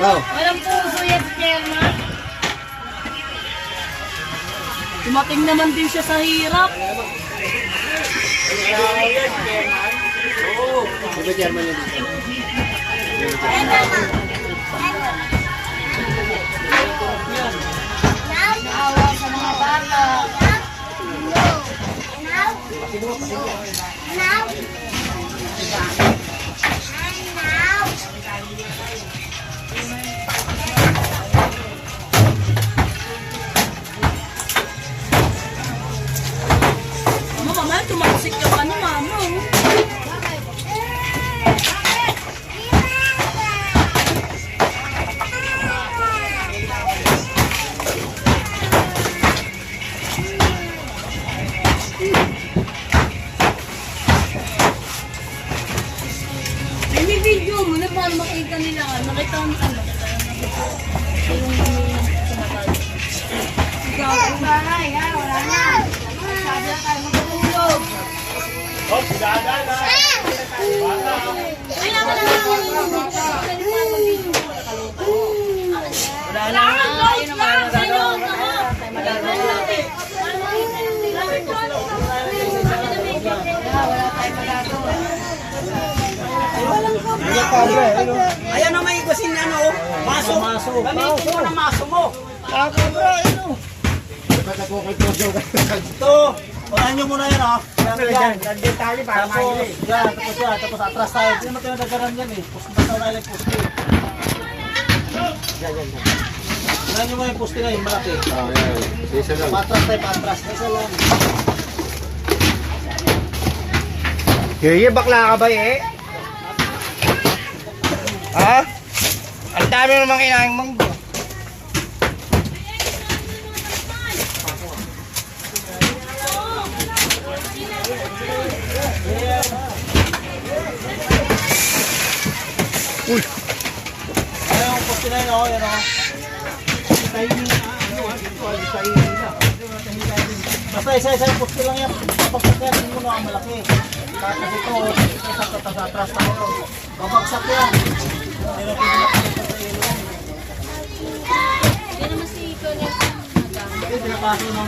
Walang puso yan, Chairman. Dumating naman din siya sa hirap. Diba Chairman yun dito? Naawa sa mga bata. Mama, tumaksik yung ano, mama. Video mo na paano makita nila ka? Nakita mo ka ba? Yung sumatag. Ikaw, bahay ha? Wala na. Sabi na tayo magtulog. Oh, sigada na. Ay, naman na wala na. Ayun naman. Wala tayo magagawa. Ayan na may kusin ano, maso. Gamitin mo na maso mo. Ito, unahan nyo muna yan, Yan, nandiyan tali para mahili. Tapos atras tayo. Hindi naman tayo nagkaroon yan eh. Pusta tayo na yung pusti. Yan. Unahan nyo muna yung pusti na yung malaki. Isa lang. Patras tayo, patras. Isa lang. Yeye, bakla ka ba Ha? Ang dami namang kinaing manggo. Uy! Ayan yung pusti na yun, yan Basta isa-isa yung pusti lang yan. Pagkakasin mo na ang malaki. Tapos ito, atras tayo. Babagsak yan. Pero pinapakita sa ilo yan. Yan naman si Icon yan. Ito, pinapasok mo.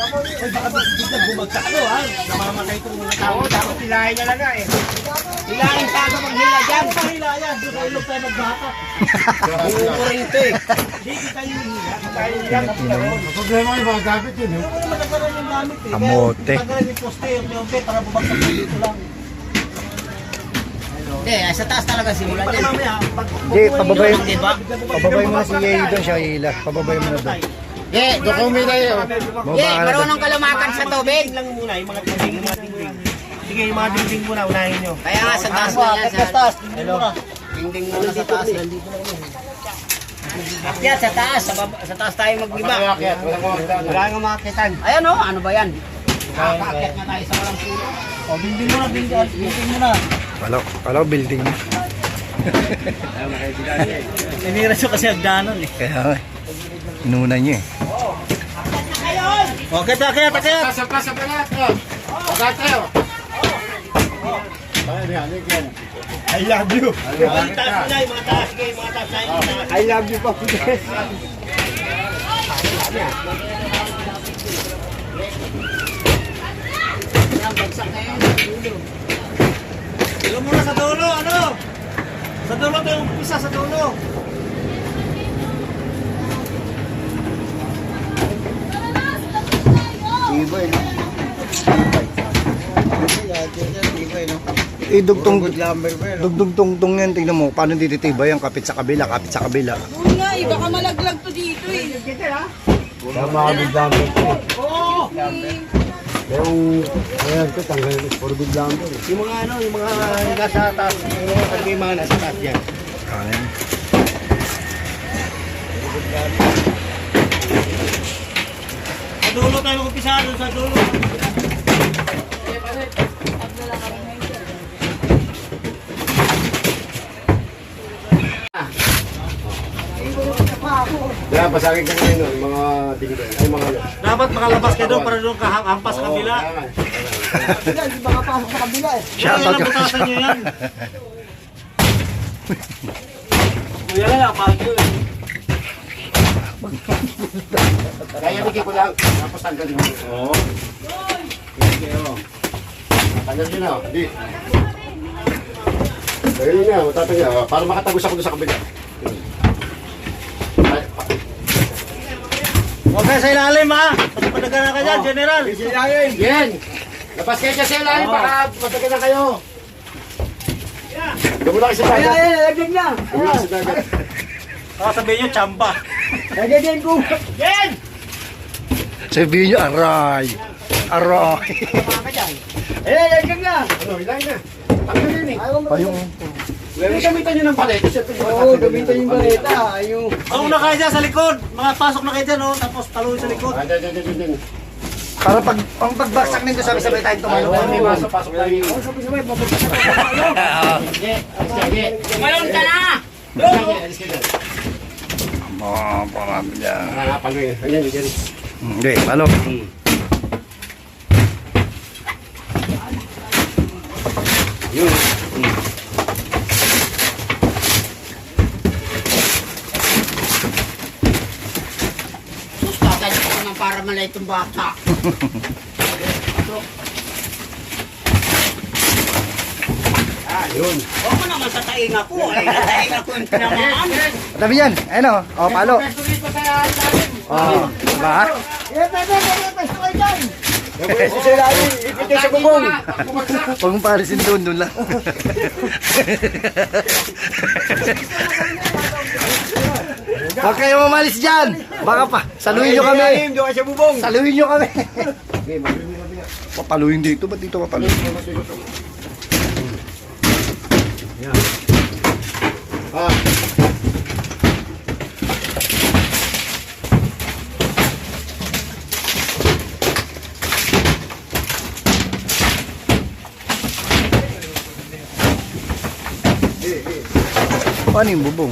Ay, baka biglang bumagsak ha? Namamatay itong tao. Dapat hilahin na lang Hilahin sa ako maghila dyan. Ang pahila yan, doon sa ilog tayo magbaka. Uuring ito Hindi kita yung hila. Problema yung mga gamit yun Ano naman nagkaroon yung gamit eh. Kamote. Tagalan yung poste, yung leonte, para bumagsak dito lang. Hindi, sa taas talaga simulan Pag yan. mamaya, Hindi, pababay. Diba? Pababay mo na si Yeye doon siya hila. Pababay mo na doon. Doon ka umila yun. Marunong kalumakan sa tubig. Tingin lang muna, yung mga dingding, yung mga dingding. Sige, yung mga dingding muna, unahin nyo. Kaya nga sa taas na yan. Sa taas, dingding muna. Dingding muna sa taas. Akyat sa taas. Sa taas tayo mag-iba. Wala nga makitan. Ayan o, ano ba yan? Kakakyat na tayo sa walang puno. O, dingding muna, dingding muna. Kala ko building mo. Ninira siya kasi hagdanan eh. Kaya nga. Inuna niya eh. O, kaya. I love you. Yung taas mo na, yung mga taas. Sige, yung mga taas na yung taas. I love you po. Dilo muna sa dulo, ano? Sa dulo tayo umpisa, sa dulo. Tibay, no? Dugtong yan. Tingnan mo. Paano dititiba yan? Kapit sa kabila. Uy nga, iba ka malaglag to dito eh. Tama kami dami. Oo! Ayan ko, tanggalin ko. Puro biglang ko. Yung mga ano, yung mga nasa taas, yung mga nasa taas dyan. Ayan. Sa dulo tayo mag-umpisa, doon sa dulo. Kaya pasagin ko ngayon nun, mga dingdong, ay mga ano. Dapat makalabas kayo doon para doon kahampas sa kabila. kaya nga. Yan, di ba kapasok sa kabila eh. Yan ang butasan nyo yan. Kuya lang, apagyo eh. Kaya bigay ko lang, tapos tanggalin mo. Oo. Sige, oh. Tanggal nyo na, hindi. Tanggalin nyo na, matatanggal. Para makatagos ako doon sa kabila. Huwag kayo sa ilalim ha. Pagpadagan ka dyan, General. Yan! Labas kayo dyan sa ilalim, baka matagal na kayo. Dumula kayo sa dagat. Lagyan na. Dumula kayo sa dagat. Baka sabihin nyo, tsamba. Lagyan ko. Yan! Sabihin nyo, aray. Aray. Lagyan na. Ano, ilalim na. Tanggalin eh. Payong. Gamitan nyo ng palete. Oo, gamitan yung baleta. Yung... Ang una kayo dyan sa likod. Mga pasok na kayo dyan, oh. Tapos taluin sa likod. Din. Para ang pagbaksak nito sabay-sabay tayong tumalo. May pasok tayo. Sabay-sabay, babagsak na. Sige. Tumalon ka na! Alis ka dyan. Pamamilya. Palo yun. Ayan, yun. Hindi, palo. Yun. Sus, tatay ko naman para maliit yung bata. Yun. Huwag mo naman sa tainga ko. Ay, tainga ko yung tinamaan. Tabi yan. Ayun o. O, palo. O, diba? Ipitay sa bubong. Huwag mong palisin doon lang. Huwag kayo mamalis dyan. Baka pa. Saluhin nyo kami. Doon ka sa bubong. Saluhin nyo kami. Papaluhin dito. Ba't dito papaluhin? Ah. Paano yung bubong?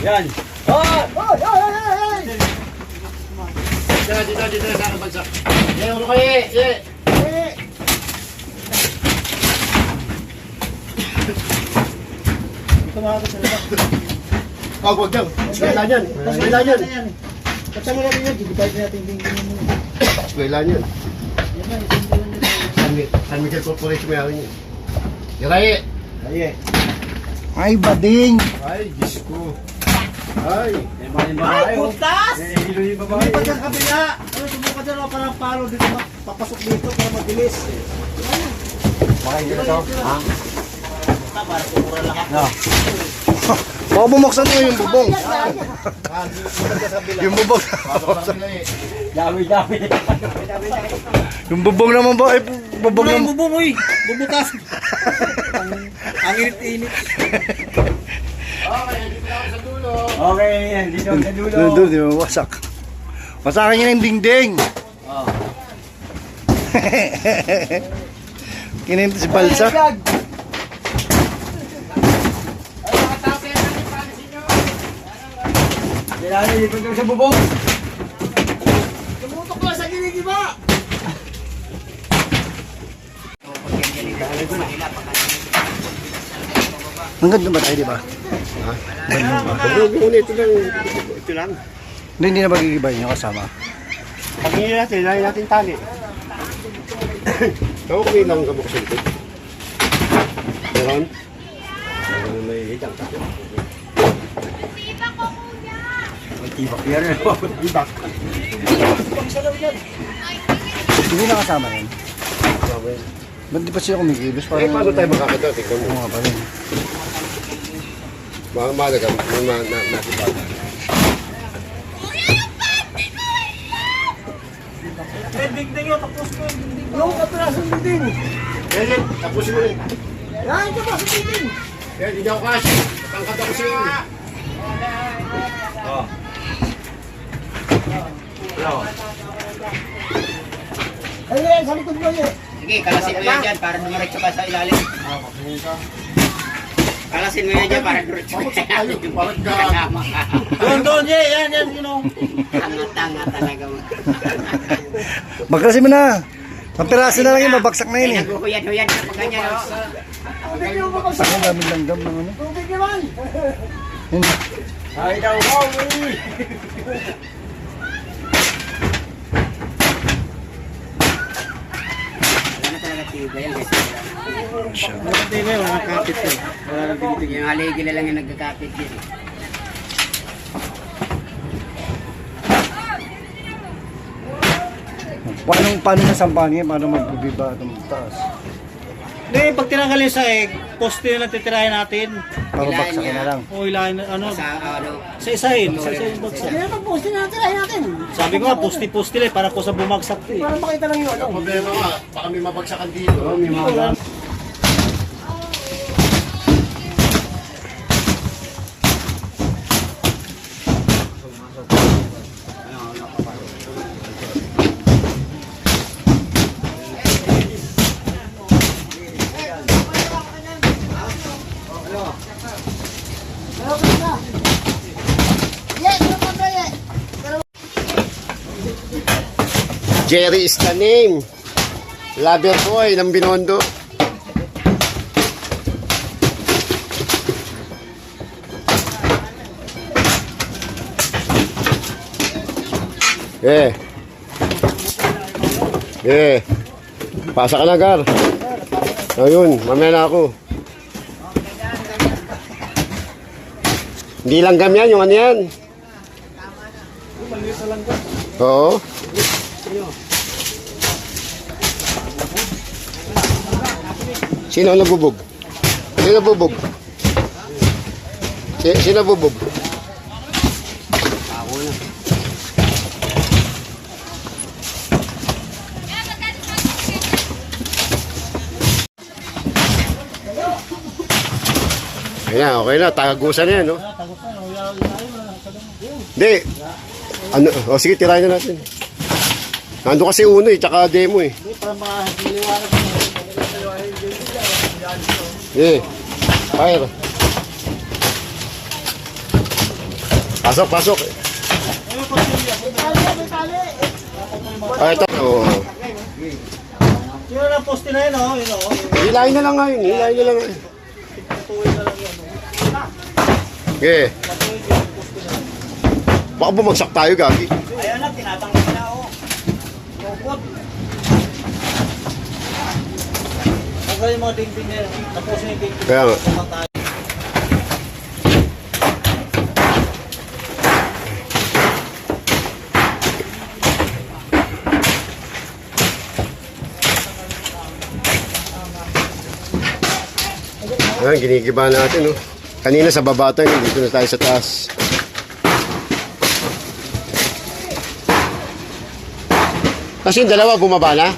Yan. Dito sa aking bagsak. Yan, ulo kayo. Huwag dyan. Eskwela yan. Kasama natin yan. Dibigay natin yung dingding mo. Eskwela yan. San Miguel Corporation may akin yun. Yaray! Ay, bading. Ay, Diyos ko. Ay! Ay, putas! Lumipat dyan kabila. Ano, subukan dyan ako parang palo dito. Papasok dito para mabilis. Baka bumuksan nyo yung bubong. Yung bubong. Dami. Yung bubong naman ba? Ay, bubong Bubong naman. bubong, uy. Bubutas. Ang init-init. Okay, dito ako sa dulo. Doon, di ba? Wasak. Wasakin nyo na yung dingding. Kininto si Balsa. Kailangan dito sa bubong. Tumutok lang sa ginigiba. Hanggang doon ba tayo, di ba? Ito lang. Hindi na magigibay nyo kasama. Pagingin natin, lahin natin tali. Ikaw kung ilang kabuk sa ito. Meron? Meron may hidang tayo. Tibak yan. Tibak. Hindi na kasama yun. Ba't di pa sila kumikilos? Eh, paano tayo makakita? Tingnan mo. Oo nga pa rin. Mahalaga, nakipag. Dingding yun, tapos ko yung dingding. Yung kapraso ng ding. Kaya tapusin mo rin. Yan, kapraso ng ding. Kaya hindi ako kasi. Tangkad ako sa'yo. Ayun, sa likod mo yun. Sige, kalasin mo yan dyan para dumiretso ka sa ilalim. Kalasin mo yan dyan para dumiretso ka sa ilalim. Kasama ka. Doon, yan, yun. Tanga-tanga talaga mo. Magkalasin mo na. Pampiraso na lang yun, mabagsak na yun eh. Naghuhuyad-huyad ka pag ganyan, oh. Ang daming langgam ng ano. Yun. Ay, daw, wow, Wala na talaga tiba yan, guys. Hindi ba, wala nang kapit ko. Wala nang tinitig. Yung haligi na lang yung nagkakapit din. Paano nasampahan niya? Paano magbibiba itong taas? Hindi, pag tinanggal yung saeg, poste na lang titirahin natin. Para bagsakin na lang. O ilahin, ano, Sa ano, isa-isahin bagsak. Pag-post na tirahin natin. Sabi ko nga, poste-poste lang, para po sa bumagsak to eh. Para makita lang yung ano. Ang problema nga, baka may mabagsakan dito. May Jerry is the name. Lover boy ng Binondo. Pasa ka na, Gar. Ayun, mamaya na ako. Hindi langgam yan, yung ano yan. Oo. Sino ang nabubog? Sino nabubog? Sino nabubog? Ako na. Ayan, okay na. Tagagusan na yan, no? Hindi. Ano, o sige, tirahin na natin. Nando kasi uno eh, tsaka demo eh. Fire. Pasok, pasok. Ito. Oh. Sino na poste na yun, oh? Yun, oh. Hilahin na lang ngayon. Hilahin na lang ngayon. Okay. Baka bumagsak tayo, Gagi. ayun na, tinatanggal na, oh. Tukot. Tanggal yung mga dingding na yun. Tapos yung dingding. Kaya nga. Pumatay. Ayan, ginigiba natin, no? Kanina sa baba tayo, dito na tayo sa taas. Kasi yung dalawa bumaba na?